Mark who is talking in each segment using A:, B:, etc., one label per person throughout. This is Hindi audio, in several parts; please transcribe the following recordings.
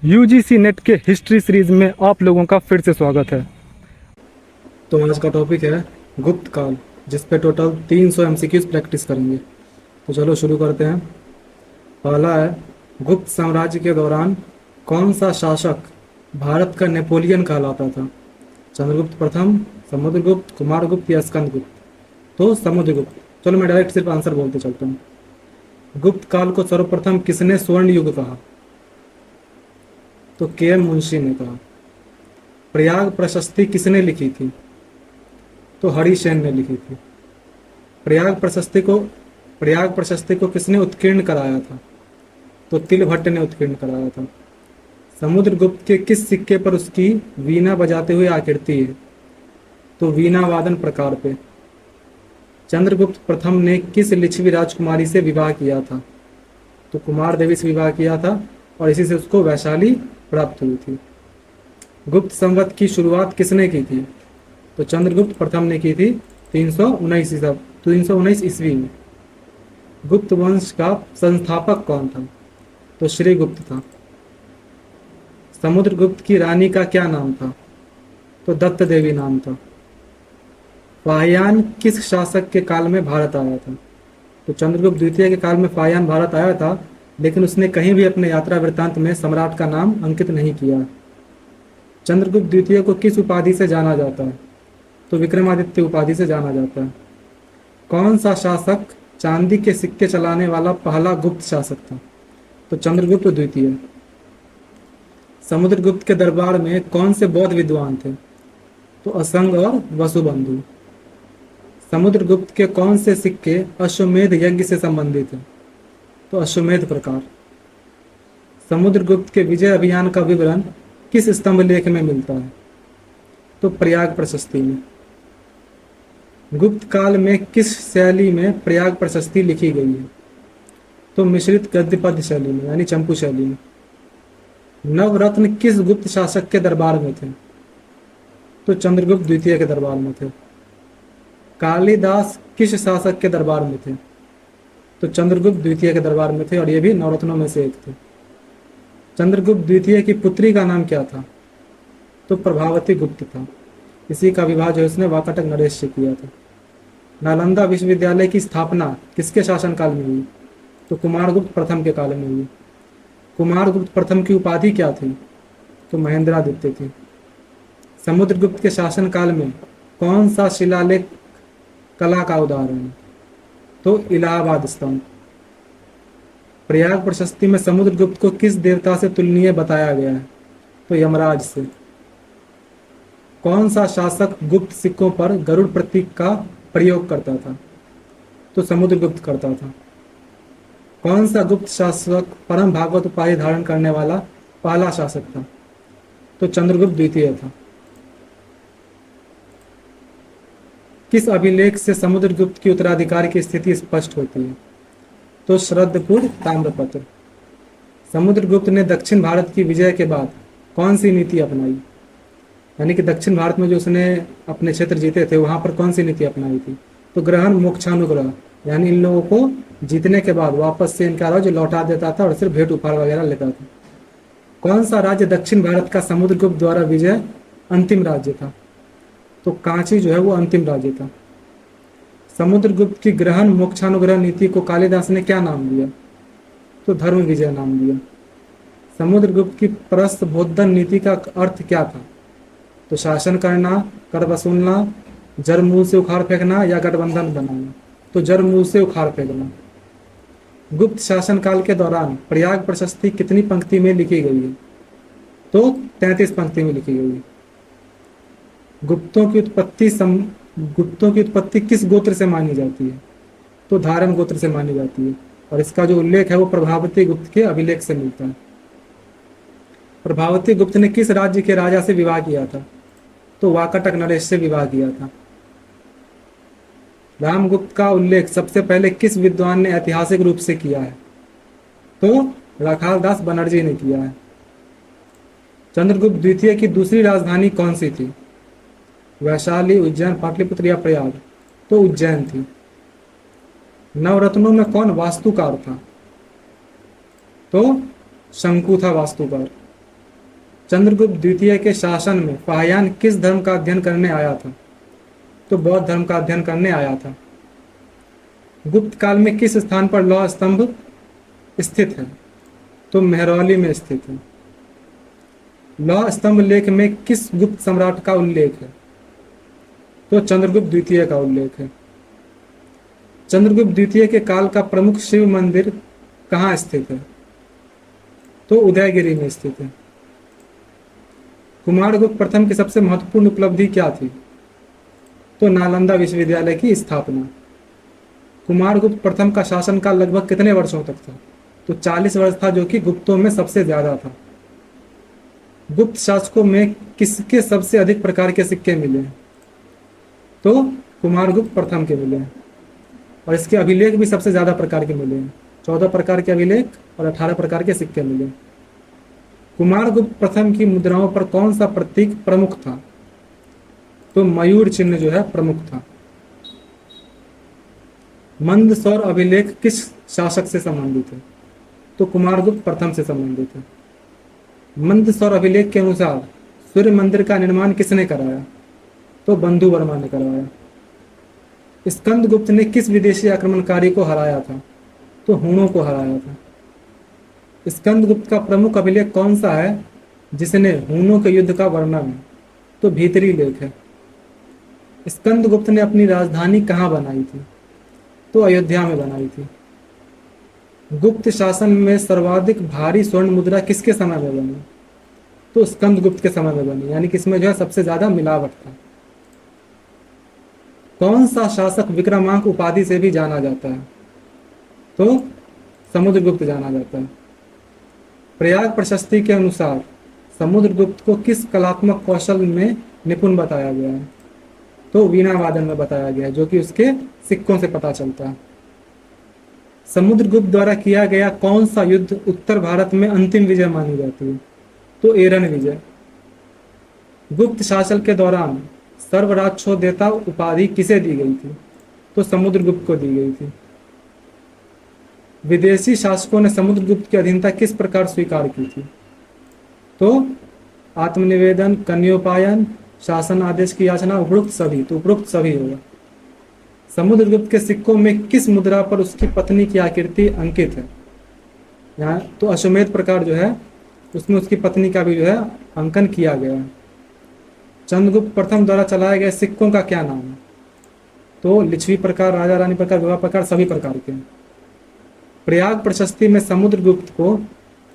A: यूजीसी नेट के हिस्ट्री सीरीज में आप लोगों का फिर से स्वागत है।
B: तो आज का टॉपिक है गुप्त काल, जिस पे टोटल 300 एमसीक्यूज प्रैक्टिस करेंगे। तो चलो शुरू करते हैं। पहला है, गुप्त साम्राज्य के दौरान कौन सा शासक भारत का नेपोलियन कहलाता था? चंद्रगुप्त प्रथम, समुद्रगुप्त, कुमारगुप्त या स्कंदगुप्त? तो समुद्रगुप्त। चलो मैं डायरेक्ट सिर्फ आंसर बोलते चलता हूँ। गुप्त काल को सर्वप्रथम किसने स्वर्ण युग कहा? तो के एम मुंशी ने कहा। प्रयाग प्रशस्ति किसने लिखी थी? तो हरिसेन ने लिखी थी। प्रयाग प्रशस्ति को प्रयाग प्रशस्ति को किसने उत्कीर्ण कराया था? तो तिलभट्ट ने उत्कीर्ण कराया था। समुद्रगुप्त के किस सिक्के पर उसकी वीणा बजाते हुए आकृति है? तो वीणा वादन प्रकार पे। चंद्रगुप्त प्रथम ने किस लिच्छवी राजकुमारी से विवाह किया था? तो कुमार देवी से विवाह किया था और इसी से उसको वैशाली प्राप्त हुई थी। गुप्त संवत की शुरुआत किसने की थी? तो चंद्रगुप्त प्रथम ने की थी 319 ईस्वी में। गुप्त वंश का संस्थापक कौन था? तो श्रीगुप्त था। समुद्रगुप्त की रानी का क्या नाम था? तो दत्त देवी नाम था। फाहियान किस शासक के काल में भारत आया था? तो चंद्रगुप्त द्वितीय के काल में फाहियान भारत आया था, लेकिन उसने कहीं भी अपने यात्रा वृत्तांत में सम्राट का नाम अंकित नहीं किया। चंद्रगुप्त द्वितीय को किस उपाधि से जाना जाता है? तो विक्रमादित्य उपाधि से जाना जाता है। कौन सा शासक चांदी के सिक्के चलाने वाला पहला गुप्त शासक था? तो चंद्रगुप्त द्वितीय। समुद्रगुप्त के दरबार में कौन से बौद्ध विद्वान थे? तो असंग और वसुबंधु। समुद्रगुप्त के कौन से सिक्के अश्वमेध यज्ञ से संबंधित हैं? तो अश्वमेध प्रकार। समुद्रगुप्त के विजय अभियान का विवरण किस स्तंभ लेख में मिलता है? तो प्रयाग प्रशस्ति में। गुप्त काल में किस शैली में प्रयाग प्रशस्ति लिखी गई है? तो मिश्रित गद्य पद्य शैली में, यानी चंपू शैली में। नवरत्न किस गुप्त शासक के दरबार में थे? तो चंद्रगुप्त द्वितीय के दरबार में थे। कालिदास किस शासक के दरबार में थे? तो चंद्रगुप्त द्वितीय के दरबार में थे, और ये भी नवरत्नों में से एक थे। चंद्रगुप्त द्वितीय की पुत्री का नाम क्या था? तो प्रभावती गुप्त था। इसी का विवाह जो उसने वाकाटक नरेश से किया था। नालंदा विश्वविद्यालय की स्थापना किसके शासनकाल में हुई? तो कुमारगुप्त प्रथम के काल में हुई। कुमारगुप्त प्रथम की उपाधि क्या थी? तो महेंद्रादित्य थी। समुद्रगुप्त के शासनकाल में कौन सा शिलालेख कला का उदाहरण है? तो इलाहाबाद स्तंभ। प्रयाग प्रशस्ति में समुद्रगुप्त को किस देवता से तुलनीय बताया गया है? तो यमराज से। कौन सा शासक गुप्त सिक्कों पर गरुड़ प्रतीक का प्रयोग करता था? तो समुद्रगुप्त करता था। कौन सा गुप्त शासक परम भागवत उपाधि धारण करने वाला पहला शासक था? तो चंद्रगुप्त द्वितीय था। किस अभिलेख से समुद्रगुप्त की उत्तराधिकारी की स्थिति स्पष्ट होती है? तो श्रद्धपुर ताम्रपत्र। समुद्रगुप्त ने दक्षिण भारत की विजय के बाद कौन सी नीति अपनाई? यानी कि दक्षिण भारत में जो उसने अपने क्षेत्र जीते थे, वहां पर कौन सी नीति अपनाई थी? तो ग्रहण मोक्षानुग्रह, यानी इन लोगों को जीतने के बाद वापस से इनका राज्य लौटा देता था और सिर्फ भेंट उपहार वगैरह लेता था। कौन सा राज्य दक्षिण भारत का समुद्रगुप्त द्वारा विजय अंतिम राज्य था? तो कांची जो है वो अंतिम राज्य था। समुद्रगुप्त की ग्रहण मोक्षानुग्रह नीति को कालिदास ने क्या नाम दिया? तो धर्म विजय नाम दिया। समुद्रगुप्त की प्रस्थभोदन नीति का अर्थ क्या था? तो शासन करना, कर वसूलना, जड़ मूल से उखाड़ फेंकना या गठबंधन बनाना। तो जड़ मूल से उखाड़ फेंकना। गुप्त शासनकाल के दौरान प्रयाग प्रशस्ति कितनी पंक्ति में लिखी गई है? तो 33 पंक्ति में लिखी गई है। गुप्तों की उत्पत्ति किस गोत्र से मानी जाती है? तो धारण गोत्र से मानी जाती है, और इसका जो उल्लेख है वो प्रभावती गुप्त के अभिलेख से मिलता है। प्रभावती गुप्त ने किस राज्य के राजा से विवाह किया था? तो वाकाटक नरेश से विवाह किया था। रामगुप्त का उल्लेख सबसे पहले किस विद्वान ने ऐतिहासिक रूप से किया है? तो राखालदास बनर्जी ने किया है। चंद्रगुप्त द्वितीय की दूसरी राजधानी कौन सी थी? वैशाली, उज्जैन, पाटलिपुत्र या प्रयाग? तो उज्जैन थी। नवरत्नों में कौन वास्तुकार था? तो शंकु था वास्तुकार। चंद्रगुप्त द्वितीय के शासन में फाहियान किस धर्म का अध्ययन करने आया था? तो बौद्ध धर्म का अध्ययन करने आया था। गुप्त काल में किस स्थान पर लौह स्तंभ स्थित है? तो मेहरौली में स्थित है। लौह स्तंभ लेख में किस गुप्त सम्राट का उल्लेख है? तो चंद्रगुप्त द्वितीय का उल्लेख है। चंद्रगुप्त द्वितीय के काल का प्रमुख शिव मंदिर कहाँ स्थित है? तो उदयगिरी में स्थित है। कुमारगुप्त प्रथम की सबसे महत्वपूर्ण उपलब्धि क्या थी? तो नालंदा विश्वविद्यालय की स्थापना। कुमारगुप्त प्रथम का शासनकाल लगभग कितने वर्षों तक था? तो 40 वर्ष था, जो कि गुप्तों में सबसे ज्यादा था। गुप्त शासकों में किसके सबसे अधिक प्रकार के सिक्के मिले? तो कुमारगुप्त प्रथम के मिले हैं। और इसके अभिलेख भी सबसे ज्यादा प्रकार के मिले हैं। 14 प्रकार के अभिलेख और 18 प्रकार के सिक्के मिले। कुमारगुप्त प्रथम की मुद्राओं पर कौन सा प्रतीक प्रमुख था? तो मयूर चिन्ह जो है प्रमुख था। मंदसौर अभिलेख किस शासक से संबंधित है? तो कुमारगुप्त प्रथम से संबंधित है। मंदसौर अभिलेख के अनुसार सूर्य मंदिर का निर्माण किसने कराया? तो बंधु वर्मा ने करवाया। स्कंदगुप्त ने किस विदेशी आक्रमणकारी को हराया था? तो हूणों को हराया था। स्कंदगुप्त का प्रमुख अभिलेख कौन सा है जिसने हूणों के युद्ध का वर्णन? तो भीतरी लेख है। स्कंदगुप्त ने अपनी राजधानी कहाँ बनाई थी? तो अयोध्या में बनाई थी। गुप्त शासन में सर्वाधिक भारी स्वर्ण मुद्रा किसके समय में बनी? तो स्कंदगुप्त के समय में बनी, यानी कि इसमें जो है सबसे ज्यादा मिलावट था। कौन सा शासक विक्रमांक उपाधि से भी जाना जाता है? तो समुद्रगुप्त जाना जाता है। प्रयाग प्रशस्ति के अनुसार समुद्रगुप्त को किस कलात्मक कौशल में निपुण बताया गया है? तो वीणा वादन में बताया गया है, जो कि उसके सिक्कों से पता चलता है। समुद्रगुप्त द्वारा किया गया कौन सा युद्ध उत्तर भारत में अंतिम विजय मानी जाती है? तो एरन विजय। गुप्त शासन के दौरान सर्वराक्षोदेता उपाधि किसे दी गई थी? तो समुद्रगुप्त को दी गई थी। विदेशी शासकों ने समुद्रगुप्त की अधीनता किस प्रकार स्वीकार की थी? तो आत्मनिवेदन, कन्योपायन, शासन आदेश की याचना, उपरोक्त सभी। तो उपरोक्त सभी होगा। समुद्रगुप्त के सिक्कों में किस मुद्रा पर उसकी पत्नी की आकृति अंकित है? यहाँ तो अश्वमेध प्रकार जो है उसमें उसकी पत्नी का भी जो है अंकन किया गया है। चंद्रगुप्त प्रथम द्वारा चलाए गए सिक्कों का क्या नाम है? तो लिच्छवी प्रकार, राजा रानी प्रकार, विवाह प्रकार, सभी प्रकार के। प्रयाग प्रशस्ति में समुद्रगुप्त को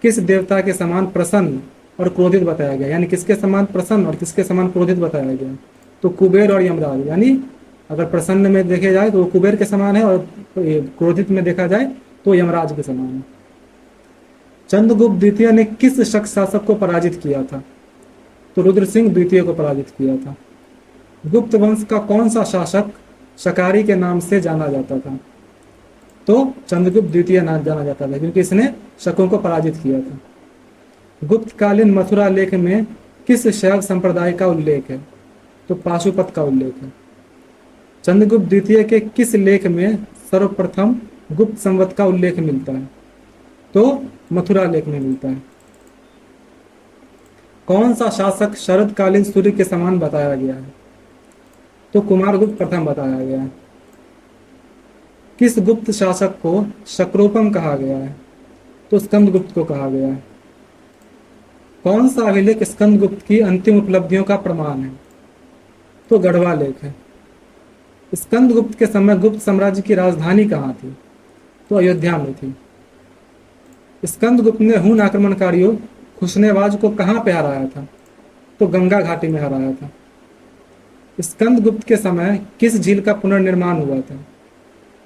B: किस देवता के समान प्रसन्न और क्रोधित बताया गया? यानी किसके समान प्रसन्न और किसके समान क्रोधित बताया गया? तो कुबेर और यमराज। यानी अगर प्रसन्न में देखे जाए तो वो कुबेर के समान है, और क्रोधित में देखा जाए तो यमराज के समान है। चंद्रगुप्त द्वितीय ने किस शक शासक को पराजित किया था? तो रुद्रसिंह द्वितीय को पराजित किया था। गुप्त वंश का कौन सा शासक शकारी के नाम से जाना जाता था? तो चंद्रगुप्त द्वितीय नाम जाना जाता था, क्योंकि इसने शकों को पराजित किया था। गुप्तकालीन मथुरा लेख में किस शैव संप्रदाय का उल्लेख है? तो पाशुपत का उल्लेख है। चंद्रगुप्त द्वितीय के किस लेख में सर्वप्रथम गुप्त संवत का उल्लेख मिलता है? तो मथुरा लेख में मिलता है। कौन सा शासक शरदकालीन सूर्य के समान बताया गया है? तो कुमारगुप्त प्रथम बताया गया है। किस गुप्त शासक को शक्रोपम कहा गया है? तो स्कंदगुप्त को कहा गया है। कौन सा अभिलेख स्कंदगुप्त की अंतिम उपलब्धियों का प्रमाण है? तो गढ़वा लेख है। स्कंदगुप्त के समय गुप्त साम्राज्य की राजधानी कहाँ थी? तो अयोध्या में थी। स्कंदगुप्त ने हूण आक्रमणकारियों खुशनेवाज को कहाँ पे हराया था? तो गंगा घाटी में हराया था। स्कंदगुप्त के समय किस झील का पुनर्निर्माण हुआ था?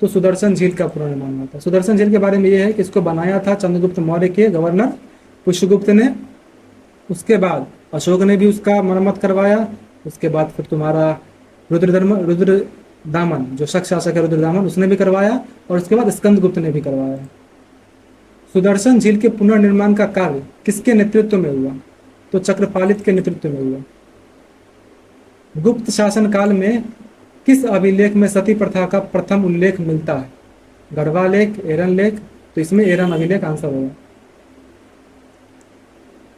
B: तो सुदर्शन झील का पुनर्निर्माण हुआ था। सुदर्शन झील के बारे में यह है कि इसको बनाया था चंद्रगुप्त मौर्य के गवर्नर पुष्यगुप्त ने। उसके बाद अशोक ने भी उसका मरम्मत करवाया। उसके बाद फिर तुम्हारा रुद्रदामन, जो शक शासक है रुद्रदामन, उसने भी करवाया। और उसके बाद स्कंदगुप्त ने भी करवाया। सुदर्शन झील के पुनर्निर्माण का कार्य किसके नेतृत्व में हुआ? तो चक्रपालित के नेतृत्व में हुआ। गुप्त शासन काल में किस अभिलेख में सती प्रथा का प्रथम उल्लेख मिलता है? गढ़वा लेख, एरन लेख। तो इसमें एरन अभिलेख आंसर होगा।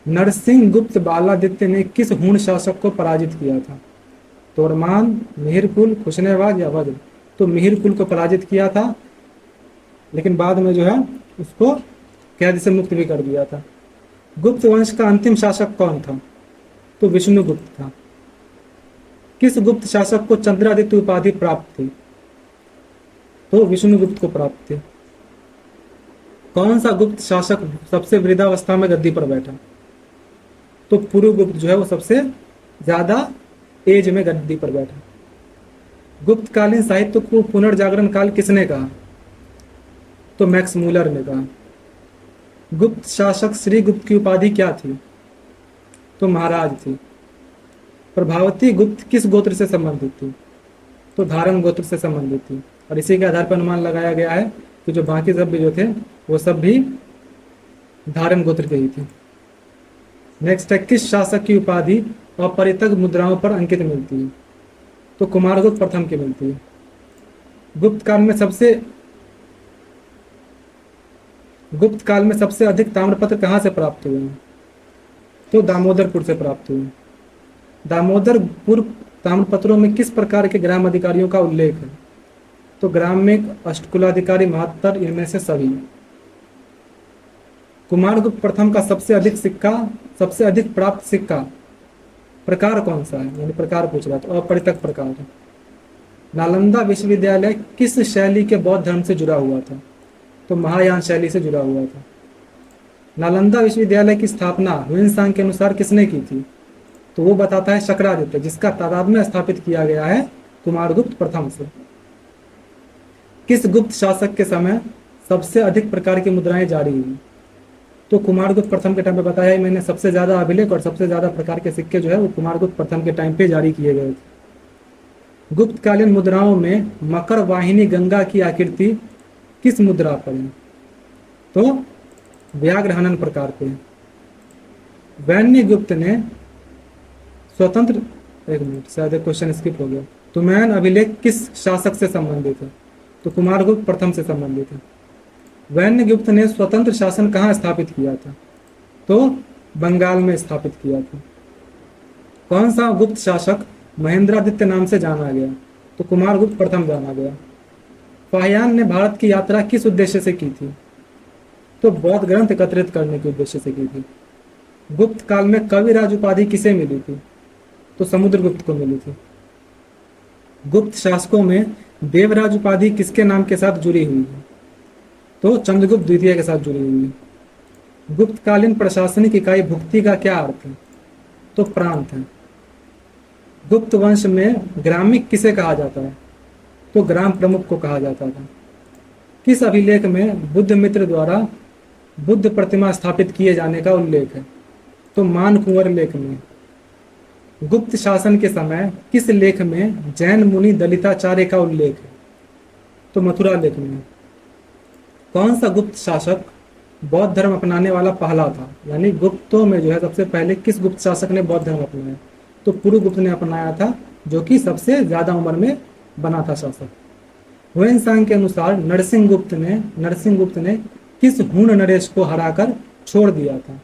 B: नरसिंह गुप्त बालादित्य ने किस हूण शासक को पराजित किया था? तोरमान, मिहिरकुल, खुशनेवाज या वज्र? तो मिहिरकुल को पराजित किया था, लेकिन बाद में जो है उसको कैद से मुक्त भी कर दिया था। गुप्त वंश का अंतिम शासक कौन था? तो विष्णुगुप्त था। किस गुप्त शासक को चंद्रादित्य उपाधि प्राप्त थी? तो विष्णुगुप्त को प्राप्त थी। कौन सा गुप्त शासक सबसे वृद्धावस्था में गद्दी पर बैठा? तो पुरुगुप्त जो है वो सबसे ज्यादा एज में गद्दी पर बैठा। गुप्तकालीन साहित्य को पुनर्जागरण काल किसने कहा? तो मैक्स मूलर ने कहा। गुप्त शासक श्रीगुप्त की उपाधि क्या थी? तो महाराज थी। प्रभावती गुप्त किस गोत्र से संबंधित थी? तो धारण गोत्र से संबंधित थी। और इसी के आधार पर अनुमान लगाया गया है कि जो बाकी सब भी जो थे वो सब भी धारण गोत्र के ही थे। नेक्स्ट है, किस शासक की उपाधि अपरितक मुद्राओं पर अंकित मिलती है? तो कुमारगुप्त प्रथम की मिलती है। गुप्त काल में सबसे अधिक ताम्रपत्र कहाँ से प्राप्त हुए हैं? तो दामोदरपुर से प्राप्त हुए। दामोदरपुर ताम्रपत्रों में किस प्रकार के ग्राम अधिकारियों का उल्लेख है? तो ग्रामिक, अष्टकुलाधिकारी, महत्तर, इनमें से सभी। कुमारगुप्त प्रथम का सबसे अधिक प्राप्त सिक्का प्रकार कौन सा है? यानी प्रकार पूछ रहा, तो अपरितक प्रकार है। नालंदा विश्वविद्यालय किस शैली के बौद्ध धर्म से जुड़ा हुआ था? तो महायान शैली से जुड़ा हुआ था। नालंदा विश्वविद्यालय की स्थापना ह्वेनसांग के अनुसार किसने की थी? तो वो बताता है शक्रादित्य, जिसका तादाद स्थापित किया गया है कुमारगुप्त प्रथम से। किस गुप्त शासक के समय सबसे अधिक प्रकार की मुद्राएं जारी हुई? तो कुमारगुप्त प्रथम के टाइम पे बताया ही मैंने, सबसे ज्यादा अभिलेख और सबसे ज्यादा प्रकार के सिक्के जो है वो कुमारगुप्त प्रथम के टाइम पे जारी किए गए थे। गुप्तकालीन मुद्राओं में मकर वाहिनी गंगा की आकृति किस मुद्रा पर है? तो व्याघ्र हनन प्रकार पे। वैन्य गुप्त ने स्वतंत्र, एक मिनट शायद क्वेश्चन स्किप हो गया। तुमैन अभिलेख किस शासक से संबंधित है? तो कुमारगुप्त प्रथम से संबंधित है। वैन्य गुप्त ने स्वतंत्र शासन कहाँ स्थापित किया था? तो बंगाल में स्थापित किया था। कौन सा गुप्त शासक महेंद्रादित्य नाम से जाना गया? तो कुमारगुप्त प्रथम जाना गया। फाहियान ने भारत की यात्रा किस उद्देश्य से की थी? तो बौद्ध ग्रंथ एकत्रित करने के उद्देश्य से की थी। गुप्त काल में कविराज उपाधि किसे मिली थी? तो समुद्रगुप्त को मिली थी। गुप्त शासकों में देवराज उपाधि किसके नाम के साथ जुड़ी हुई है? तो चंद्रगुप्त द्वितीय के साथ जुड़ी हुई है। गुप्तकालीन प्रशासनिक इकाई भुक्ति का क्या अर्थ है? तो प्रांत है। गुप्त वंश में ग्रामिक किसे कहा जाता है? तो ग्राम प्रमुख को कहा जाता था। किस अभिलेख में बुद्ध मित्र द्वारा बुद्ध प्रतिमा स्थापित किए जाने का उल्लेख है? तो मानकुंवर लेख में। गुप्त शासन के समय किस लेख में जैन मुनि दलिताचार्य का उल्लेख है? तो मथुरा लेख में। कौन सा गुप्त शासक बौद्ध धर्म अपनाने वाला पहला था? यानी गुप्तों में जो है सबसे पहले किस गुप्त शासक ने बौद्ध धर्म अपनाया? तो पुरुगुप्त ने अपनाया था, जो कि सबसे ज्यादा उम्र में बना था शासक। ह्वेनसांग के अनुसार नरसिंह गुप्त ने किस हूण नरेश को हराकर छोड़ दिया था?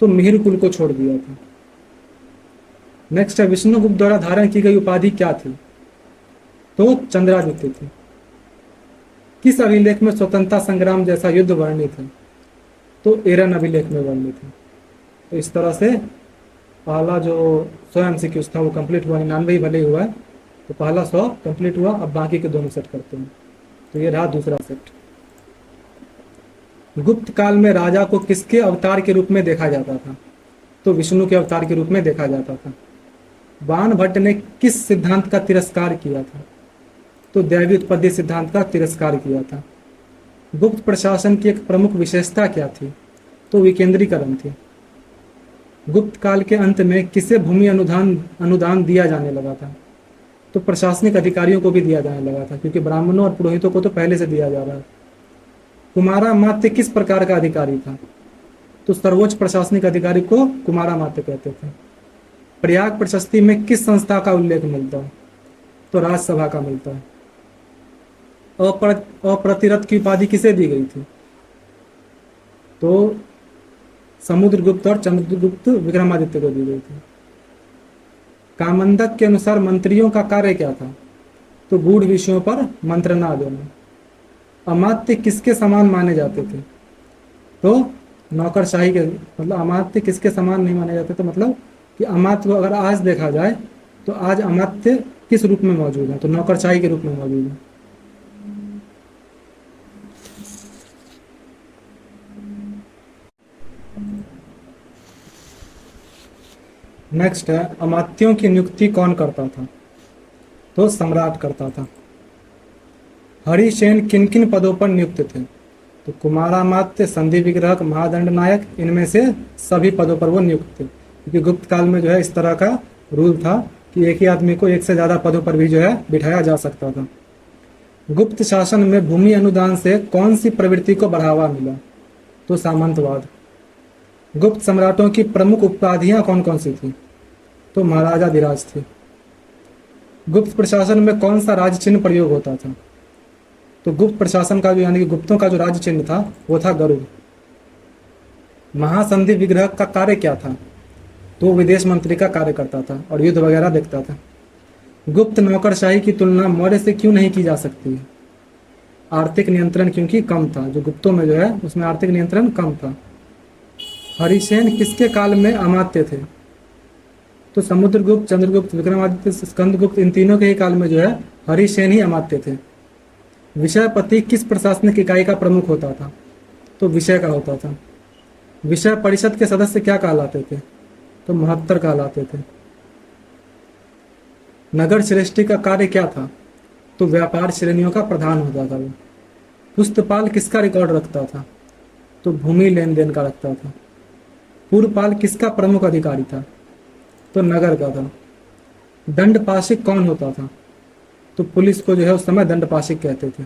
B: तो मिहिरकुल को छोड़ दिया था। नेक्स्ट है, विष्णुगुप्त द्वारा धारण की गई उपाधि क्या थी? तो चंद्रादित्य थी। किस अभिलेख में स्वतंत्रता संग्राम जैसा युद्ध वर्णित है? तो एरन अभिलेख में वर्णित है। तो इस तरह से पहला जो 100 MCQs था वो कंप्लीट हुआ, 99 भले ही हुआ है, तो पहला 100 कंप्लीट हुआ। अब बाकी के दोनों सेट करते हैं। तो ये रहा दूसरा सेट। गुप्त काल में राजा को किसके अवतार के रूप में देखा जाता था? तो विष्णु के अवतार के रूप में देखा जाता था। बाणभट्ट ने किस सिद्धांत का तिरस्कार किया था? तो दैवी उत्पत्ति सिद्धांत का तिरस्कार किया था। गुप्त प्रशासन की एक प्रमुख विशेषता क्या थी? तो विकेंद्रीकरण थी। गुप्त काल के अंत में किसे भूमि अनुदान दिया जाने लगा था? तो प्रशासनिक अधिकारियों को भी दिया जाने लगा था, क्योंकि ब्राह्मणों और पुरोहितों को तो पहले से दिया जा रहा है। कुमारामात्य किस प्रकार का अधिकारी था? तो सर्वोच्च प्रशासनिक अधिकारी को कुमारामात्य कहते थे। प्रयाग प्रशस्ति में किस संस्था का उल्लेख मिलता है? तो राजसभा का मिलता है। अप्रतिरथ की उपाधि किसे दी गई थी? तो समुद्रगुप्त और चंद्रगुप्त विक्रमादित्य को दी गई थी। कामंदक के अनुसार मंत्रियों का कार्य क्या था? तो गूढ़ विषयों पर मंत्रणा देना। अमात्य किसके समान माने जाते थे? तो नौकरशाही के, मतलब अमात्य किसके समान नहीं माने जाते? तो मतलब कि अमात्य को अगर आज देखा जाए तो आज अमात्य किस रूप में मौजूद है? तो नौकरशाही के रूप में मौजूद है। नेक्स्ट है, अमात्यों की नियुक्ति कौन करता था? तो सम्राट करता था। हरिसेन किन किन पदों पर नियुक्त थे? तो कुमारामात्य, संधि विग्रहक, महादंड नायक, इनमें से सभी पदों पर वो नियुक्त थे, क्योंकि गुप्त काल में जो है इस तरह का रूल था कि एक ही आदमी को एक से ज्यादा पदों पर भी जो है बिठाया जा सकता था। गुप्त शासन में भूमि अनुदान से कौन सी प्रवृत्ति को बढ़ावा मिला? तो सामंतवाद। गुप्त सम्राटों की प्रमुख उपाधियां कौन कौन सी थी? तो महाराजा धीराज थे। गुप्त प्रशासन में कौन सा राज चिन्ह प्रयोग होता था? तो गुप्त प्रशासन का जो, यानी कि गुप्तों का जो राज चिन्ह था वो था गरुड़। महासंधि विग्रह का कार्य क्या था? तो विदेश मंत्री का कार्य करता था और युद्ध वगैरह देखता था। गुप्त नौकरशाही की तुलना मौर्य से क्यों नहीं की जा सकती है? आर्थिक नियंत्रण क्योंकि कम था, जो गुप्तों में जो है उसमें आर्थिक नियंत्रण कम था। हरिसेन किसके काल में अमात्य थे? तो समुद्रगुप्त, चंद्रगुप्त, विक्रमादित्य, स्कंदगुप्त, इन तीनों के ही काल में जो है हरिसेन ही अमात्य थे। विषयपति किस प्रशासनिक इकाई का प्रमुख होता था? तो विषय का होता था। विषय परिषद के सदस्य क्या कहलाते थे? तो महत्तर कहलाते थे। नगर श्रेष्ठी का कार्य क्या था? तो व्यापार श्रेणियों का प्रधान होता था वो। पुस्तपाल किसका रिकॉर्ड रखता था? तो भूमि लेन देन का रखता था। पूर्वपाल किसका प्रमुख अधिकारी था? तो नगर का था। दंडपाशिक कौन होता था? तो पुलिस को जो है उस समय दंडपाशिक कहते थे।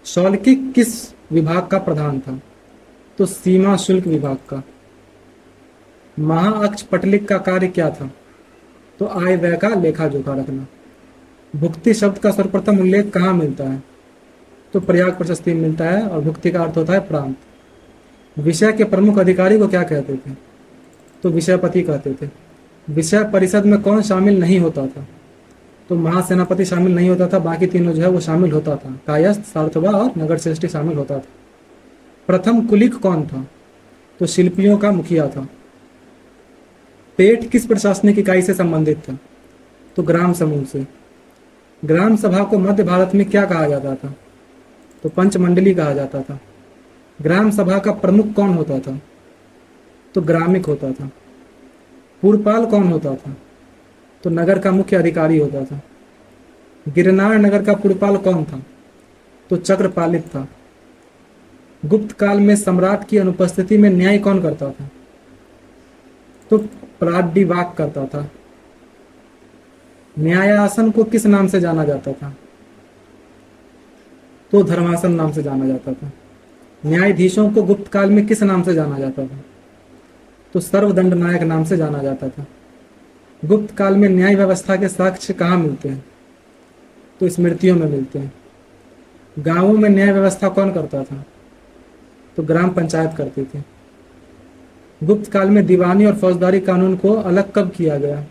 B: शौल्किक किस विभाग का प्रधान था? तो सीमा शुल्क विभाग का। महाअक्ष पटलिक का कार्य क्या था? तो आय व्यय का लेखा जोखा रखना। भुक्ति शब्द का सर्वप्रथम उल्लेख कहाँ मिलता है? तो प्रयाग प्रशस्ति में मिलता है और भुक्ति का अर्थ होता है प्रांत। विषय के प्रमुख अधिकारी को क्या कहते थे? तो विषयपति कहते थे। विषय परिषद में कौन शामिल नहीं होता था? तो महासेनापति शामिल नहीं होता था, बाकी तीनों जो है वो शामिल होता था। कायस्थ, सार्थवा और नगर श्रेष्ठी शामिल होता था। प्रथम कुलिक कौन था? तो शिल्पियों का मुखिया था। पेट किस प्रशासनिक इकाई से संबंधित था? तो ग्राम समूह से। ग्राम सभा को मध्य भारत में क्या कहा जाता था? तो पंचमंडली कहा जाता था। ग्राम सभा का प्रमुख कौन होता था? तो ग्रामिक होता था। पूर्वपाल कौन होता था? तो नगर का मुख्य अधिकारी होता था। गिरनार नगर का पूर्वपाल कौन था? तो चक्रपालित था। गुप्त काल में सम्राट की अनुपस्थिति में न्याय कौन करता था? तो प्राड्डीवाक करता था। न्यायासन को किस नाम से जाना जाता था? तो धर्मासन नाम से जाना जाता था। न्यायाधीशों को गुप्त काल में किस नाम से जाना जाता था? तो सर्वदंड नायक नाम से जाना जाता था। गुप्त काल में न्याय व्यवस्था के साक्ष्य कहाँ मिलते हैं? तो स्मृतियों में मिलते हैं। गांवों में न्याय व्यवस्था कौन करता था? तो ग्राम पंचायत करती थी। गुप्त काल में दीवानी और फौजदारी कानून को अलग कब किया गया?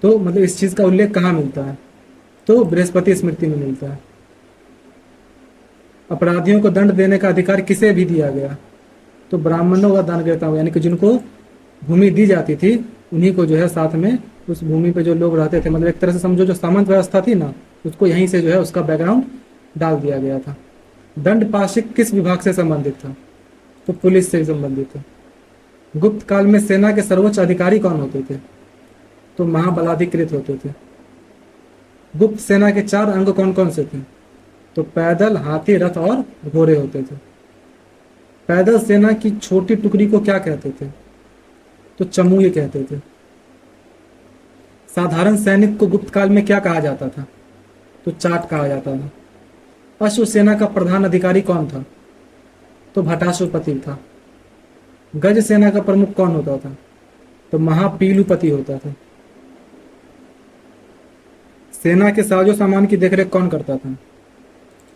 B: तो मतलब इस चीज का उल्लेख कहाँ मिलता है? तो बृहस्पति स्मृति में मिलता है। अपराधियों को दंड देने का अधिकार किसे भी दिया गया? तो ब्राह्मणों व दानवेताओं, यानी कि जिनको भूमि दी जाती थी उन्हीं को जो है साथ में उस भूमि पे जो लोग रहते थे, मतलब एक तरह से समझो जो सामंत व्यवस्था थी ना, उसको यहीं से जो है उसका बैकग्राउंड डाल दिया गया था। दंडपाशिक किस विभाग से संबंधित था? तो पुलिस से संबंधित है। गुप्त काल में सेना के सर्वोच्च अधिकारी कौन होते थे? तो महाबलाधिकृत होते थे। गुप्त सेना के 4 अंग कौन कौन से थे? तो पैदल, हाथी, रथ और घोड़े होते थे। पैदल सेना की छोटी टुकड़ी को क्या कहते थे? तो चमूए कहते थे। साधारण सैनिक को गुप्त काल में क्या कहा जाता था? तो चाट कहा जाता था। अश्व सेना का प्रधान अधिकारी कौन था? तो भटाश्वपति था। गज सेना का प्रमुख कौन होता था? तो महापीलुपति होता था। सेना के साजो सामान की देखरेख कौन करता था?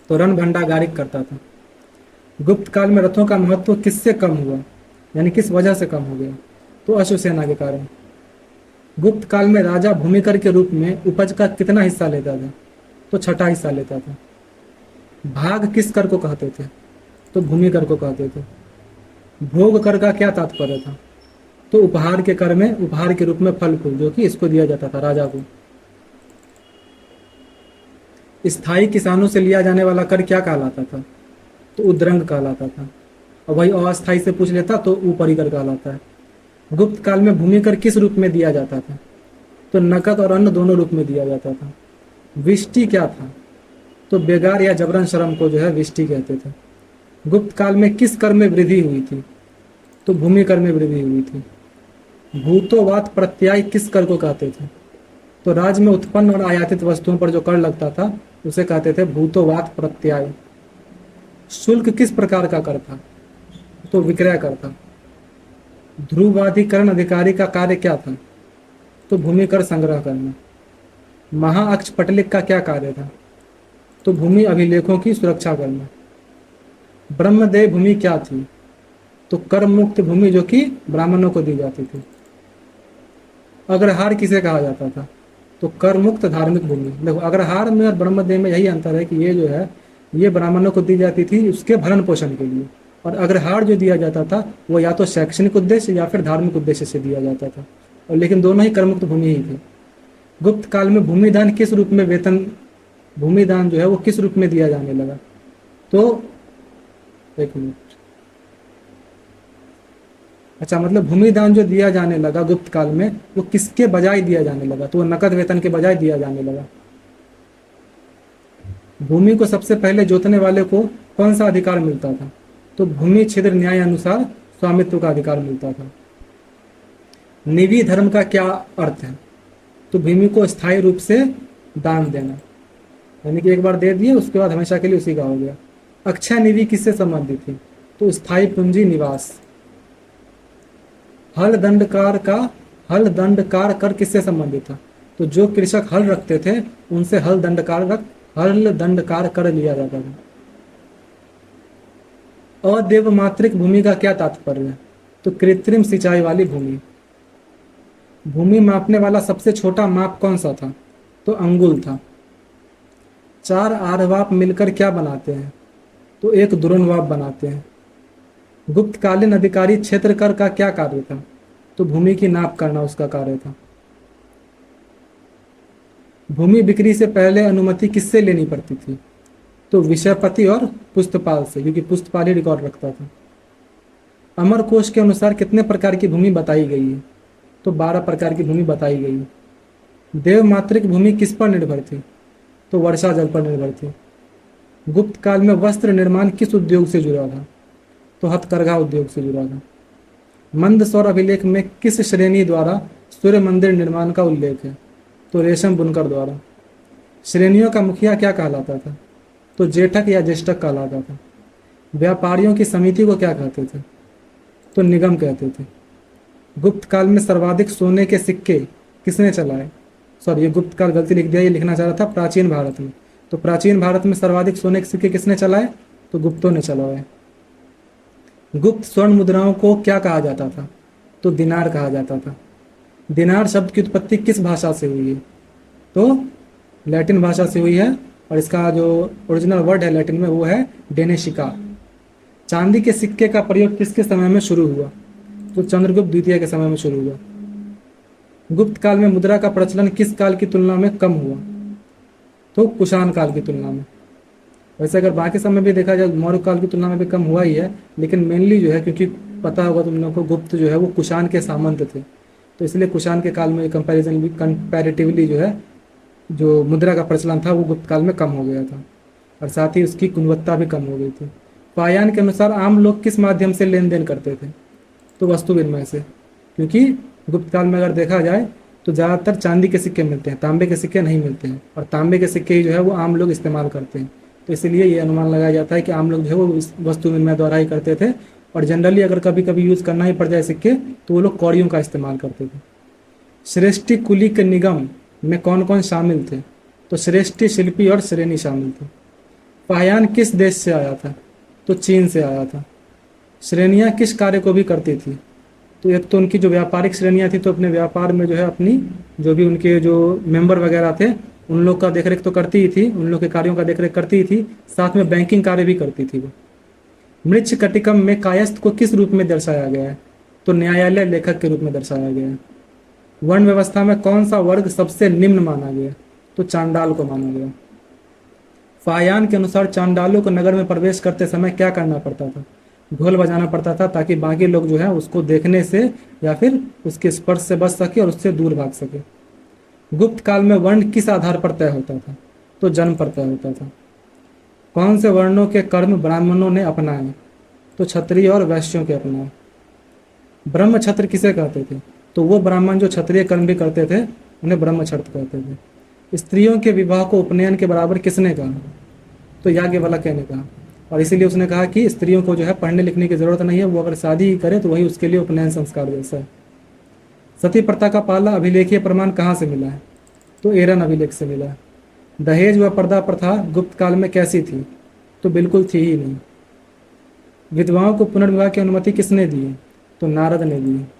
B: तो रणभंडागारिक करता था। गुप्त काल में रथों का महत्व किससे कम हुआ, यानी किस वजह से कम हो गया? तो अश्वसेना के कारण। गुप्त काल में राजा भूमिकर के रूप में उपज का कितना हिस्सा लेता था? तो छठा हिस्सा लेता था। भाग किस कर को कहते थे? तो भूमि कर को कहते थे। भोग कर का क्या तात्पर्य था? तो उपहार के कर में उपहार के रूप में फल फूल, जो कि इसको दिया जाता था राजा को। स्थायी किसानों से लिया जाने वाला कर क्या कहलाता था? तो उद्रंग कहलाता था। और वही अस्थायी से पूछ लेता तो ऊपरी कर कहलाता है। गुप्त काल में भूमि कर किस रूप में दिया जाता था? तो नकद और अन्न दोनों रूप में दिया जाता था। विष्टि क्या था? तो बेगार या जबरन श्रम को जो है विष्टि कहते थे। गुप्त काल में किस कर में वृद्धि हुई थी? तो भूमि कर में वृद्धि हुई थी। भूतोवात प्रत्यय किस कर को कहते थे? तो राज्य में उत्पन्न और आयातित वस्तुओं पर जो कर लगता था उसे कहते थे भूतोवात प्रत्यय। शुल्क किस प्रकार का कर था? तो विक्रय कर था। ध्रुवाधिकरण अधिकारी का कार्य क्या था? तो भूमि कर संग्रह करना। महाअक्ष पटलिक का क्या कार्य था? तो भूमि अभिलेखों की सुरक्षा करना। ब्रह्मदेव भूमि क्या थी? तो कर मुक्त भूमि, जो कि ब्राह्मणों को दी जाती थी। अग्रहार किसे कहा जाता था? तो कर मुक्त धार्मिक भूमि। देखो, अग्रहार में और ब्रह्मदेव में यही अंतर है कि ये जो है ये ब्राह्मणों को दी जाती थी उसके भरण पोषण के लिए, और अग्रहार जो दिया जाता था वो या तो शैक्षणिक उद्देश्य या फिर धार्मिक उद्देश्य से दिया जाता था, और लेकिन दोनों ही करमुक्त भूमि ही थे। गुप्त काल में भूमिदान किस रूप में वेतन, भूमिदान जो है वो किस रूप में दिया जाने लगा? तो एक मिनट, अच्छा, मतलब भूमिदान जो दिया जाने लगा गुप्त काल में वो किसके बजाय दिया जाने लगा? तो वो नकद वेतन के बजाय दिया जाने लगा। भूमि को सबसे पहले जोतने वाले को कौन सा अधिकार मिलता था? तो भूमि छिद्र न्याय अनुसार स्वामित्व का अधिकार मिलता था। निवी धर्म का क्या अर्थ है? तो भूमि को स्थायी रूप से दान देना, यानी कि एक बार दे दिए उसके बाद हमेशा के लिए उसी का हो गया। अक्षय निधि किससे संबंधित थी? तो स्थायी पूंजी निवास। हल दंडकार कर किससे संबंधित था? तो जो कृषक हल रखते थे उनसे हल दंडकार कर लिया जाता था। अदेवमात्रिक भूमि का क्या तात्पर्य है? तो कृत्रिम सिंचाई वाली भूमि। भूमि मापने वाला सबसे छोटा माप कौन सा था? तो अंगुल था। चार आरवाप मिलकर क्या बनाते हैं? तो एक दुरनवाप बनाते हैं। गुप्तकालीन अधिकारी क्षेत्र कर का क्या कार्य था? तो भूमि की नाप करना उसका कार्य था। भूमि बिक्री से पहले अनुमति किससे लेनी पड़ती थी? तो विषयपति और पुस्तपाल से, क्योंकि पुस्तपाल ही रिकॉर्ड रखता था। अमर कोश के अनुसार कितने प्रकार की भूमि बताई गई है? तो 12 प्रकार की भूमि बताई गई है। देवमात्रिक भूमि किस पर निर्भर थी? तो वर्षा जल पर निर्भर थी। गुप्त काल में वस्त्र निर्माण किस उद्योग से जुड़ा था? तो हथकरघा उद्योग से जुड़ा था। मंदसौर अभिलेख में किस श्रेणी द्वारा सूर्य मंदिर निर्माण का उल्लेख है? तो रेशम बुनकर द्वारा। श्रेणियों का मुखिया क्या कहलाता था? तो जेठक या ज्येष्ठक कहलाता था। व्यापारियों की समिति को क्या कहते थे? तो निगम कहते थे। गुप्त काल में सर्वाधिक सोने के सिक्के किसने चलाए? सॉरी, ये गुप्त काल गलती लिख दिया, ये लिखना चाह रहा था प्राचीन भारत में। तो प्राचीन भारत में सर्वाधिक सोने के सिक्के किसने चलाए? तो गुप्तों ने चलाए। गुप्त स्वर्ण मुद्राओं को क्या कहा जाता था? तो दिनार कहा जाता था। दिनार शब्द की उत्पत्ति किस भाषा से हुई है? तो लैटिन भाषा से हुई है, और इसका जो ओरिजिनल वर्ड है लैटिन में वो है डेनेशिका। चांदी के सिक्के का प्रयोग किसके समय में शुरू हुआ? तो चंद्रगुप्त द्वितीय के समय में शुरू हुआ। गुप्त काल में मुद्रा का प्रचलन किस काल की तुलना में कम हुआ? तो कुषाण काल की तुलना में। वैसे अगर बाकी समय भी देखा जाए मौर्य काल की तुलना में भी कम हुआ ही है, लेकिन मेनली जो है, क्योंकि पता होगा तुम लोगों को, गुप्त जो है वो कुषाण के सामंत थे, तो इसलिए कुषाण के काल में कंपैरिजन भी कंपैरेटिवली जो है जो मुद्रा का प्रचलन था वो गुप्त काल में कम हो गया था, और साथ ही उसकी गुणवत्ता भी कम हो गई थी। पायान के अनुसार आम लोग किस माध्यम से लेन देन करते थे? तो वस्तु विनिमय से, क्योंकि गुप्त काल में अगर देखा जाए तो ज़्यादातर चांदी के सिक्के मिलते हैं, तांबे के सिक्के नहीं मिलते हैं, और तांबे के सिक्के ही जो है वो आम लोग इस्तेमाल करते हैं। तो इसलिए ये अनुमान लगाया जाता है कि आम लोग जो है वो वस्तु विनिमय द्वारा ही करते थे, और जनरली अगर कभी कभी यूज़ करना ही पड़ जाए सिक्के तो वो लोग कौड़ियों का इस्तेमाल करते थे। श्रेष्ठी कुली के निगम में कौन कौन शामिल थे? तो श्रेष्ठी, शिल्पी और श्रेणी शामिल थे। पायान किस देश से आया था? तो चीन से आया था। श्रेणियाँ किस कार्य को भी करती थी? तो एक तो उनकी जो व्यापारिक श्रेणियाँ थी, तो अपने व्यापार में जो है अपनी जो भी उनके जो मेंबर वगैरह थे उन लोग का देखरेख तो करती ही थी, उन लोग के कार्यों का देखरेख करती ही थी, साथ में बैंकिंग कार्य भी करती थी वो। मृच्छ कटिकम में कायस्थ को किस रूप में दर्शाया गया है? तो न्यायालय लेखक के रूप में दर्शाया गया है। वर्ण व्यवस्था में कौन सा वर्ग सबसे निम्न माना गया? तो चांडाल को माना गया। फायान के अनुसार चांडालों को नगर में प्रवेश करते समय क्या करना पड़ता था? ढोल बजाना पड़ता था, ताकि बाकी लोग जो है उसको देखने से या फिर उसके स्पर्श से बच सके और उससे दूर भाग सके। गुप्त काल में वर्ण किस आधार पर तय होता था? तो जन्म पर तय होता था। कौन से वर्णों के कर्म ब्राह्मणों ने अपनाए? तो क्षत्रिय और वैश्यों के अपनाए। ब्रह्म क्षत्र किसे कहते थे? तो वो ब्राह्मण जो क्षत्रिय कर्म भी करते थे उन्हें ब्रह्म क्षत्र कहते थे। स्त्रियों के विवाह को उपनयन के बराबर किसने कहा? तो याज्ञवल्क्य ने कहा, और इसीलिए उसने कहा कि स्त्रियों को जो है पढ़ने लिखने की जरूरत नहीं है, वो अगर शादी ही करे तो वही उसके लिए उपनयन संस्कार जैसा है। सती प्रथा का पहला अभिलेखीय प्रमाण कहाँ से मिला है? तो एरन अभिलेख से मिला है। दहेज व पर्दा प्रथा गुप्त काल में कैसी थी? तो बिल्कुल थी ही नहीं। विधवाओं को पुनर्विवाह की अनुमति किसने दी है? तो नारद ने दी है।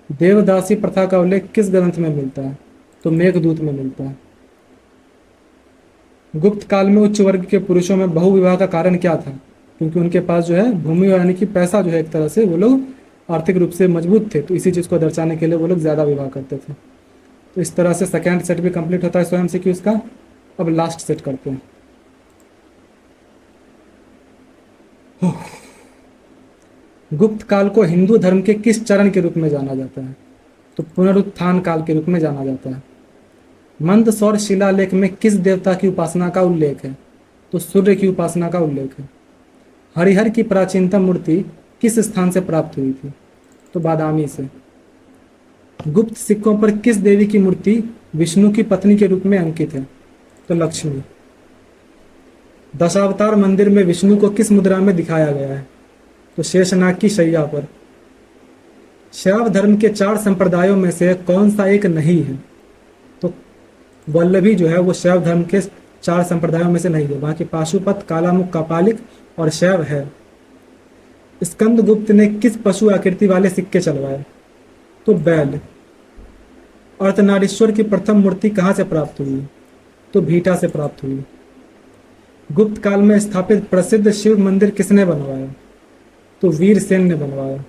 B: देवदासी प्रथा का उल्लेख किस ग्रंथ में मिलता है? तो मेघदूत में मिलता है। गुप्त काल में उच्च वर्ग के पुरुषों में बहुविवाह का कारण क्या था? क्योंकि उनके पास जो है भूमि और यानी कि पैसा जो है, एक तरह से वो लोग आर्थिक रूप से मजबूत थे, तो इसी चीज़ को दर्शाने के लिए वो लोग ज़्यादा विवाह करते थे। तो इस तरह से सेकेंड सेट भी कंप्लीट होता है स्वयं से कि उसका। अब लास्ट सेट करते हैं। गुप्त काल को हिंदू धर्म के किस चरण के रूप में जाना जाता है? तो पुनरुत्थान काल के रूप में जाना जाता है। मंदसौर शिलालेख में किस देवता की उपासना का उल्लेख है? तो सूर्य की उपासना का उल्लेख है। हरिहर की प्राचीनतम मूर्ति किस स्थान से प्राप्त हुई थी? तो बादामी से। गुप्त सिक्कों पर किस देवी की मूर्ति विष्णु की पत्नी के रूप में अंकित है? तो लक्ष्मी। दशावतार मंदिर में विष्णु को किस मुद्रा में दिखाया गया है? तो शेषनाग की शैया पर। शैव धर्म के 4 संप्रदायों में से कौन सा एक नहीं है? तो वल्लभी जो है वो शैव धर्म के 4 संप्रदायों में से नहीं है, बाकी पाशुपत, कालामुख, कापालिक और शैव है। स्कंदगुप्त ने किस पशु आकृति वाले सिक्के चलवाए? तो बैल। अर्धनारीश्वर की प्रथम मूर्ति कहाँ से प्राप्त हुई? तो भीटा से प्राप्त हुई। गुप्त काल में स्थापित प्रसिद्ध शिव मंदिर किसने बनवाया? तो वीरसेन ने बनवाया।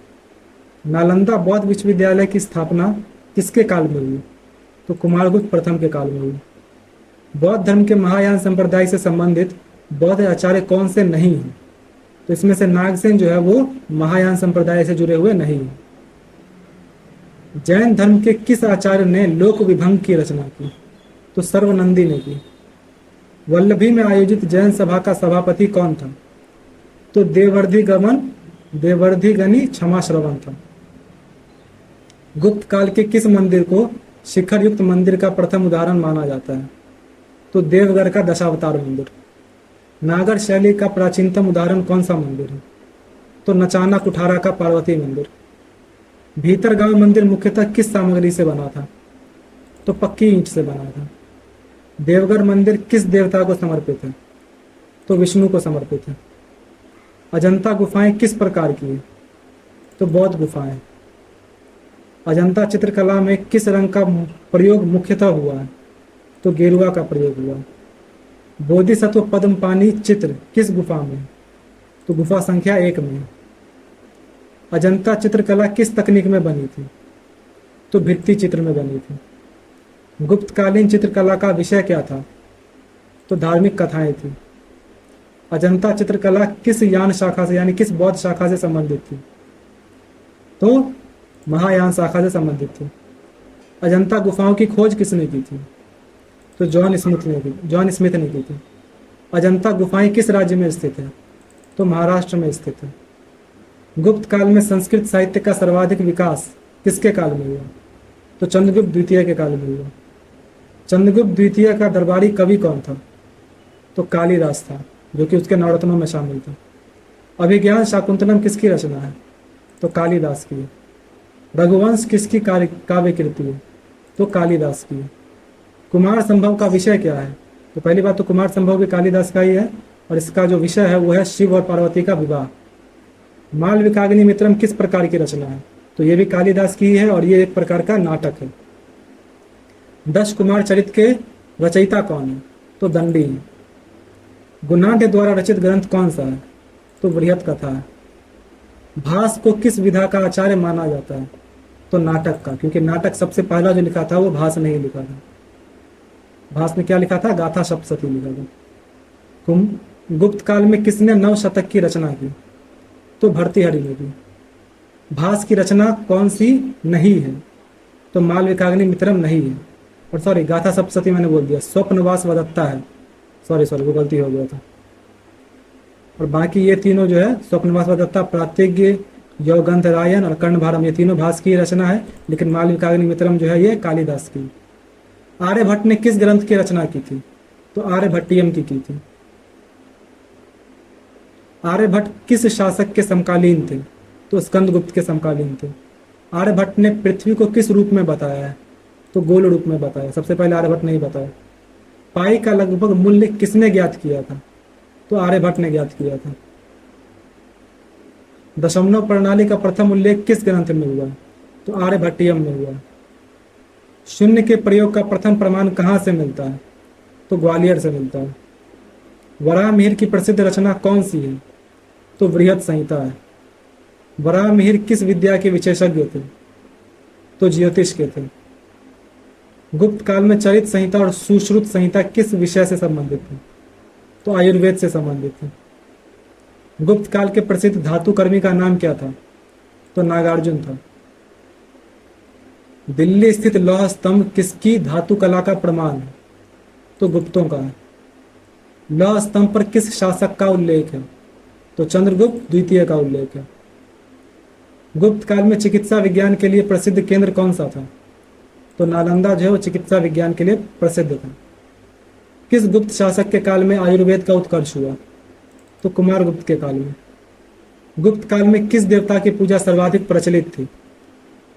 B: नालंदा बौद्ध विश्वविद्यालय की स्थापना किसके काल में हुई? तो कुमारगुप्त प्रथम के काल में हुई। बौद्ध धर्म के महायान संप्रदाय से संबंधित बौद्ध आचार्य कौन से नहीं हैं? तो इसमें से नागसेन जो है वो महायान संप्रदाय से जुड़े हुए नहीं है। जैन धर्म के किस आचार्य ने लोक विभंग की रचना की? तो सर्वनंदी ने की। वल्लभी में आयोजित जैन सभा का सभापति कौन था? तो देवर्धिगनि क्षमा श्रवण था। गुप्त काल के किस मंदिर को शिखर युक्त मंदिर का प्रथम उदाहरण माना जाता है? तो देवगढ़ का दशावतार मंदिर। नागर शैली का प्राचीनतम उदाहरण कौन सा मंदिर है? तो नचाना कुठारा का पार्वती मंदिर। भीतरगांव मंदिर मुख्यतः किस सामग्री से बना था? तो पक्की ईंट से बना था। देवगढ़ मंदिर किस देवता को समर्पित है? तो विष्णु को समर्पित है। अजंता गुफाएं किस प्रकार की है? तो बौद्ध गुफाएं। अजंता चित्रकला में किस रंग का प्रयोग मुख्यतः हुआ है? तो गेरुआ का प्रयोग हुआ। बोधिसत्व पद्मपानी चित्र किस गुफा में है? तो गुफा संख्या 1 में है। अजंता चित्रकला किस तकनीक में बनी थी? तो भित्ति चित्र में बनी थी। गुप्तकालीन चित्रकला का विषय क्या था? तो धार्मिक कथाएं थी। अजंता चित्रकला किस यान शाखा से यानी किस बौद्ध शाखा से संबंधित थी? तो महायान शाखा से संबंधित थी। अजंता गुफाओं की खोज किसने की थी? तो जॉन स्मिथ ने की थी। अजंता गुफाएं किस राज्य में स्थित है? तो महाराष्ट्र में स्थित है। गुप्त काल में संस्कृत साहित्य का सर्वाधिक विकास किसके काल में हुआ? तो चंद्रगुप्त द्वितीय के काल में हुआ। चंद्रगुप्त द्वितीय का दरबारी कवि कौन था? तो कालिदास था, जो कि उसके नवरत्नों में शामिल था। अभिज्ञान शाकुंतलम किसकी रचना है? तो कालिदास की है। रघुवंश किसकी काव्य कृति है? तो कालिदास की है। कुमार संभव का विषय क्या है? तो पहली बात तो कुमार संभव भी कालिदास का ही है, और इसका जो विषय है वो है शिव और पार्वती का विवाह। मालविकाग्नि मित्रम किस प्रकार की रचना है? तो ये भी कालिदास की है और ये एक प्रकार का नाटक है। 10 कुमार चरित के रचयिता कौन है? तो दंडी है। गुणाढ्य द्वारा रचित ग्रंथ कौन सा है? तो बृहत कथा है। भास को किस विधा का आचार्य माना जाता है? तो नाटक का, क्योंकि नाटक सबसे पहला जो लिखा था वो भास ने ही लिखा था। भास ने क्या लिखा था? गाथा सप्तशती लिखा था। गुप्त काल में किसने 9 शतक की रचना की? तो भर्तृहरि ने की। भास की रचना कौन सी नहीं है? तो मालविकाग्नि मित्रम नहीं है। और सॉरी, गाथा सप्तशती मैंने बोल दिया, स्वप्नवास वदत्ता है। सॉरी वो गलती हो गया था। और बाकी ये तीनों जो है, स्वप्नवास वदत्ता, प्रातिज्ञ, यौगंधरायन और कर्णभारम, ये तीनों भास की रचना है, लेकिन मालविकाग्नि मित्रम जो है ये कालिदास की। आर्यभट्ट ने किस ग्रंथ की रचना की थी? तो आर्यभट्टियम की थी। आर्यभट्ट किस शासक के समकालीन थे? तो स्कंदगुप्त के समकालीन थे। आर्यभट्ट ने पृथ्वी को किस रूप में बताया है? तो गोल रूप में बताया। सबसे पहले आर्यभट्ट ने ही बताया। पाई का लगभग मूल्य किसने ज्ञात किया था? तो आर्यभट्ट ने ज्ञात किया था। दशमलव प्रणाली का प्रथम उल्लेख किस ग्रंथ में हुआ? तो आर्यभट्टियम में हुआ। शून्य के प्रयोग का प्रथम प्रमाण कहाँ से मिलता है? तो ग्वालियर से मिलता है। वराहमिहिर की प्रसिद्ध रचना कौन सी है? तो बृहत संहिता है। वराहमिहिर किस विद्या के विशेषज्ञ थे? तो ज्योतिष के थे। गुप्त काल में चरित संहिता और सुश्रुत संहिता किस विषय से संबंधित थी? तो आयुर्वेद से संबंधित थी। गुप्त काल के प्रसिद्ध धातुकर्मी का नाम क्या था? तो नागार्जुन था। दिल्ली स्थित लौह स्तंभ किसकी धातु कला का प्रमाण है? तो गुप्तों का है। लौह स्तंभ पर किस शासक का उल्लेख है? तो चंद्रगुप्त द्वितीय का उल्लेख है। गुप्त काल में चिकित्सा विज्ञान के लिए प्रसिद्ध केंद्र कौन सा था? तो नालंदा जो है वो चिकित्सा विज्ञान के लिए प्रसिद्ध था। किस गुप्त शासक के काल में आयुर्वेद का उत्कर्ष हुआ? तो कुमारगुप्त के काल में। गुप्त काल में किस देवता की पूजा सर्वाधिक प्रचलित थी?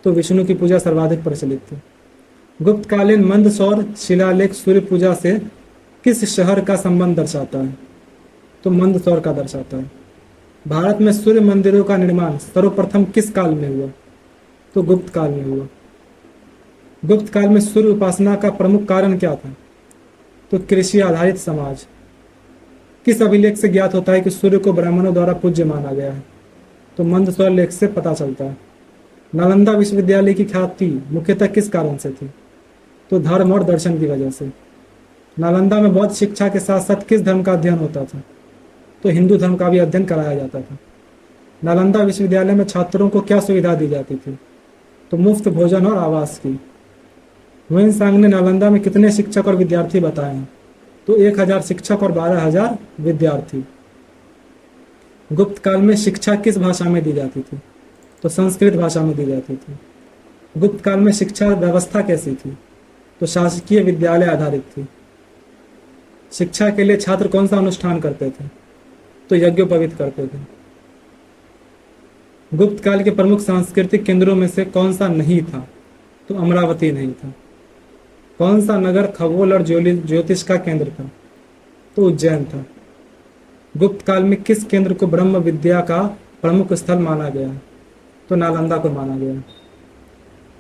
B: तो विष्णु की पूजा सर्वाधिक प्रचलित थी। गुप्त कालीन मंदसौर शिलालेख सूर्य पूजा से किस शहर का संबंध दर्शाता है? तो मंदसौर का दर्शाता है। भारत में सूर्य मंदिरों का निर्माण सर्वप्रथम किस काल में हुआ? तो गुप्त काल में हुआ। गुप्त काल में सूर्य उपासना का प्रमुख कारण क्या था? तो कृषि आधारित समाज। किस अभिलेख से ज्ञात होता है कि सूर्य को ब्राह्मणों द्वारा पूज्य माना गया है? तो मंदसौर लेख से पता चलता है। नालंदा विश्वविद्यालय की ख्याति मुख्यतः किस कारण से थी? तो धर्म और दर्शन की वजह से। नालंदा में बौद्ध शिक्षा के साथ साथ किस धर्म का अध्ययन होता था? तो हिंदू धर्म का भी अध्ययन कराया जाता था। नालंदा विश्वविद्यालय में छात्रों को क्या सुविधा दी जाती थी? तो मुफ्त भोजन और आवास की। ह्वेनसांग ने नालंदा में कितने शिक्षक और विद्यार्थी बताए हैं? तो 1000 शिक्षक और 12000 विद्यार्थी। गुप्त काल में शिक्षा किस भाषा में दी जाती थी? तो संस्कृत भाषा में दी जाती थी। गुप्त काल में शिक्षा व्यवस्था कैसी थी? तो शासकीय विद्यालय आधारित थी। शिक्षा के लिए छात्र कौन सा अनुष्ठान करते थे? तो यज्ञोपवीत करते थे। गुप्त काल के प्रमुख सांस्कृतिक केंद्रों में से कौन सा नहीं था? तो अमरावती नहीं था। कौन सा नगर खगोल और ज्योतिष का केंद्र था? तो उज्जैन था। गुप्त काल में किस केंद्र को ब्रह्म विद्या का प्रमुख स्थल माना गया है? तो नालंदा को माना गया।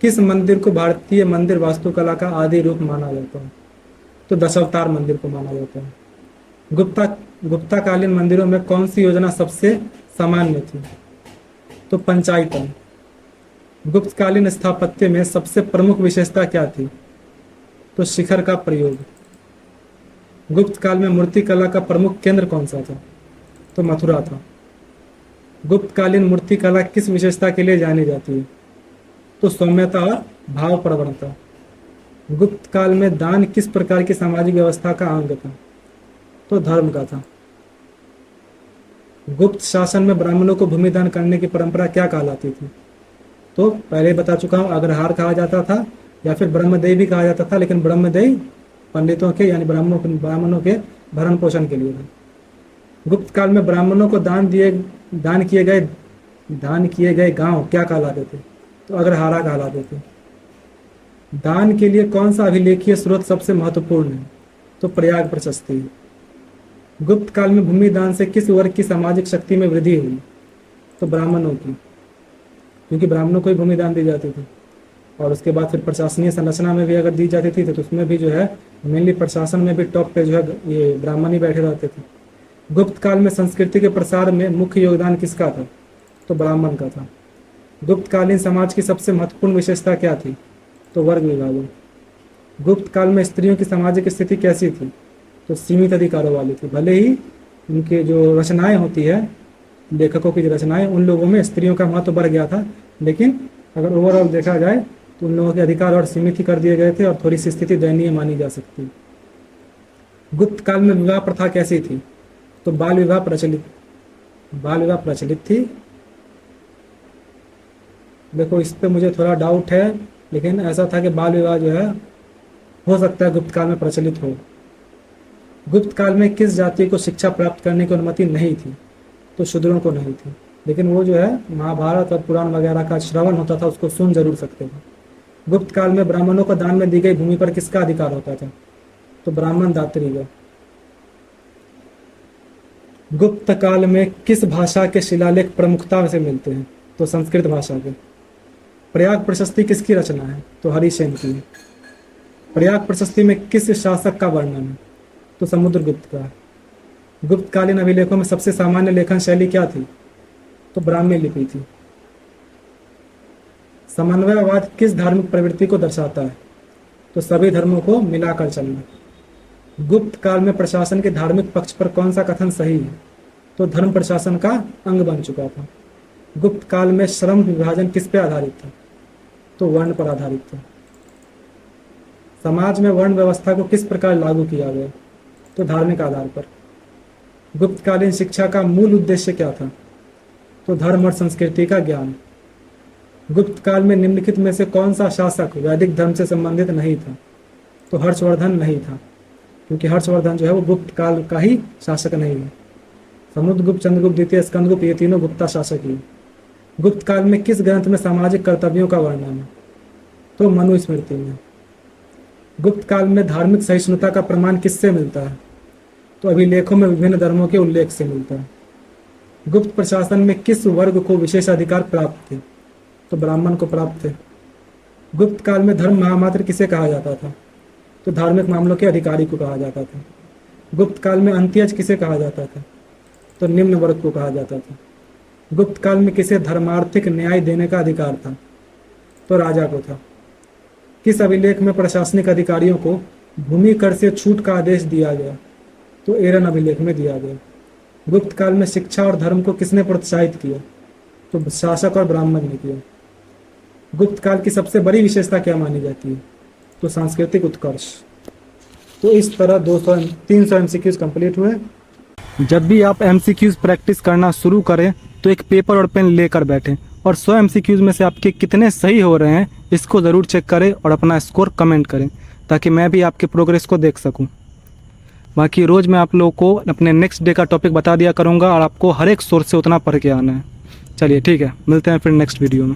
B: किस मंदिर को भारतीय मंदिर वास्तुकला का आदि रूप माना जाता है? तो दशावतार मंदिर को माना जाता है। गुप्ताकालीन मंदिरों में कौन सी योजना सबसे सामान्य थी? तो पंचायतन। गुप्तकालीन स्थापत्य में सबसे प्रमुख विशेषता क्या थी? तो शिखर का प्रयोग। गुप्त काल में मूर्तिकला का प्रमुख केंद्र कौन सा था? तो मथुरा था। गुप्तकालीन मूर्तिकला किस विशेषता के लिए जानी जाती है? तो सौम्यता और भाव प्रवणता। गुप्त काल में दान किस प्रकार की सामाजिक व्यवस्था का अंग था? तो धर्म का था। गुप्त शासन में ब्राह्मणों को भूमि दान करने की परंपरा क्या कहलाती थी? तो पहले बता चुका हूं, अग्रहार कहा जाता था या फिर ब्रह्मदेव भी कहा जाता था, लेकिन ब्रह्मदेव पंडितों के यानी ब्राह्मणों के भरण पोषण के लिए था। गुप्त काल में ब्राह्मणों को दान किए गए गांव क्या कहलाते थे? तो अग्रहारा कहलाते थे। दान के लिए कौन सा अभिलेखीय स्रोत सबसे महत्वपूर्ण है? तो प्रयाग प्रशस्ति। गुप्त काल में भूमि दान से किस वर्ग की सामाजिक शक्ति में वृद्धि हुई? तो ब्राह्मणों की, क्योंकि ब्राह्मणों को ही भूमि दान दी जाती थी। और उसके बाद फिर प्रशासनिक संरचना में भी अगर दी जाती थी तो उसमें भी जो है मेनली प्रशासन में भी टॉप पे जो है ये ब्राह्मण ही बैठे रहते थे। गुप्त काल में संस्कृति के प्रसार में मुख्य योगदान किसका था? तो ब्राह्मण का था। गुप्तकालीन समाज की सबसे महत्वपूर्ण विशेषता क्या थी? तो वर्ग विभाजन। गुप्त काल में स्त्रियों की सामाजिक स्थिति कैसी थी? तो सीमित अधिकारों वाली थी। भले ही उनके जो रचनाएं होती है, लेखकों की जो रचनाएं, उन लोगों में स्त्रियों का महत्व बढ़ गया था, लेकिन अगर ओवरऑल देखा जाए तो उन लोगों के अधिकार और सीमित ही कर दिए गए थे और थोड़ी सी स्थिति दयनीय मानी जा सकती है। गुप्त काल में विवाह प्रथा कैसी थी? तो बाल विवाह प्रचलित थी। देखो इस पे मुझे थोड़ा डाउट है, लेकिन ऐसा था कि बाल विवाह जो है हो सकता है गुप्त काल में प्रचलित हो। गुप्त काल में किस जाति को शिक्षा प्राप्त करने की अनुमति नहीं थी? तो शूद्रों को नहीं थी, लेकिन वो जो है महाभारत और पुराण वगैरह का श्रवण होता था, उसको सुन जरूर सकते थे। गुप्त काल में ब्राह्मणों को दान में दी गई भूमि पर किसका अधिकार होता था? तो ब्राह्मण दात्री का। गुप्त काल में किस भाषा के शिलालेख प्रमुखता से मिलते हैं? तो संस्कृत भाषा के। प्रयाग प्रशस्ति किसकी रचना है? तो हरिसेन की। प्रयाग प्रशस्ति में किस शासक का वर्णन है? तो समुद्रगुप्त का। गुप्तकालीन अभिलेखों में सबसे सामान्य लेखन शैली क्या थी? तो ब्राह्मी लिपि थी। समन्वयवाद किस धार्मिक प्रवृत्ति को दर्शाता है? तो सभी धर्मों को मिलाकर चलना। गुप्त काल में प्रशासन के धार्मिक पक्ष पर कौन सा कथन सही है? तो धर्म प्रशासन का अंग बन चुका था। गुप्त काल में श्रम विभाजन किस पे आधारित था? तो वर्ण पर आधारित था। समाज में वर्ण व्यवस्था को किस प्रकार लागू किया गया? तो धार्मिक आधार पर। गुप्तकालीन शिक्षा का मूल उद्देश्य क्या था? तो धर्म और संस्कृति का ज्ञान। गुप्त काल में निम्नलिखित में से कौन सा शासक वैदिक धर्म से संबंधित नहीं था? तो हर्षवर्धन नहीं था, क्योंकि हर्षवर्धन जो है वो गुप्त काल का ही शासक नहीं है। समुद्रगुप्त, चंद्रगुप्त द्वितीय, स्कंदगुप्त, ये तीनों गुप्ता शासक ही। गुप्त काल में किस ग्रंथ में सामाजिक कर्तव्यों का वर्णन है? तो मनुस्मृति में। गुप्त काल में धार्मिक सहिष्णुता का प्रमाण किससे मिलता है? तो अभिलेखों में विभिन्न धर्मों के उल्लेख से मिलता है। गुप्त प्रशासन में किस वर्ग को विशेष अधिकार प्राप्त थे? तो ब्राह्मण को प्राप्त थे। गुप्त काल में धर्म महामात्र किसे कहा जाता था? तो धार्मिक मामलों के अधिकारी को कहा जाता था। गुप्त काल में अंत्यज किसे कहा जाता था? तो निम्न वर्ग को कहा जाता था। गुप्त काल में किसे धर्मार्थिक न्याय देने का अधिकार था? तो राजा को था। किस अभिलेख में प्रशासनिक अधिकारियों को भूमि कर से छूट का आदेश दिया गया? तो एरन अभिलेख में दिया गया। गुप्त काल में शिक्षा और धर्म को किसने प्रोत्साहित किया? तो शासक और ब्राह्मण ने किया। गुप्त काल की सबसे बड़ी विशेषता क्या मानी जाती है? तो सांस्कृतिक उत्कर्ष। तो इस तरह 300 एमसीक्यूज कंप्लीट हुए।
A: जब भी आप एमसीक्यूज प्रैक्टिस करना शुरू करें तो एक पेपर और पेन लेकर बैठें और 100 एमसीक्यूज में से आपके कितने सही हो रहे हैं इसको ज़रूर चेक करें और अपना स्कोर कमेंट करें, ताकि मैं भी आपके प्रोग्रेस को देख सकूं। बाकी रोज़ मैं आप लोगों को अपने नेक्स्ट डे का टॉपिक बता दिया करूंगा और आपको हर एक सोर्स से उतना पढ़ के आना है। चलिए ठीक है, मिलते हैं फिर नेक्स्ट वीडियो में।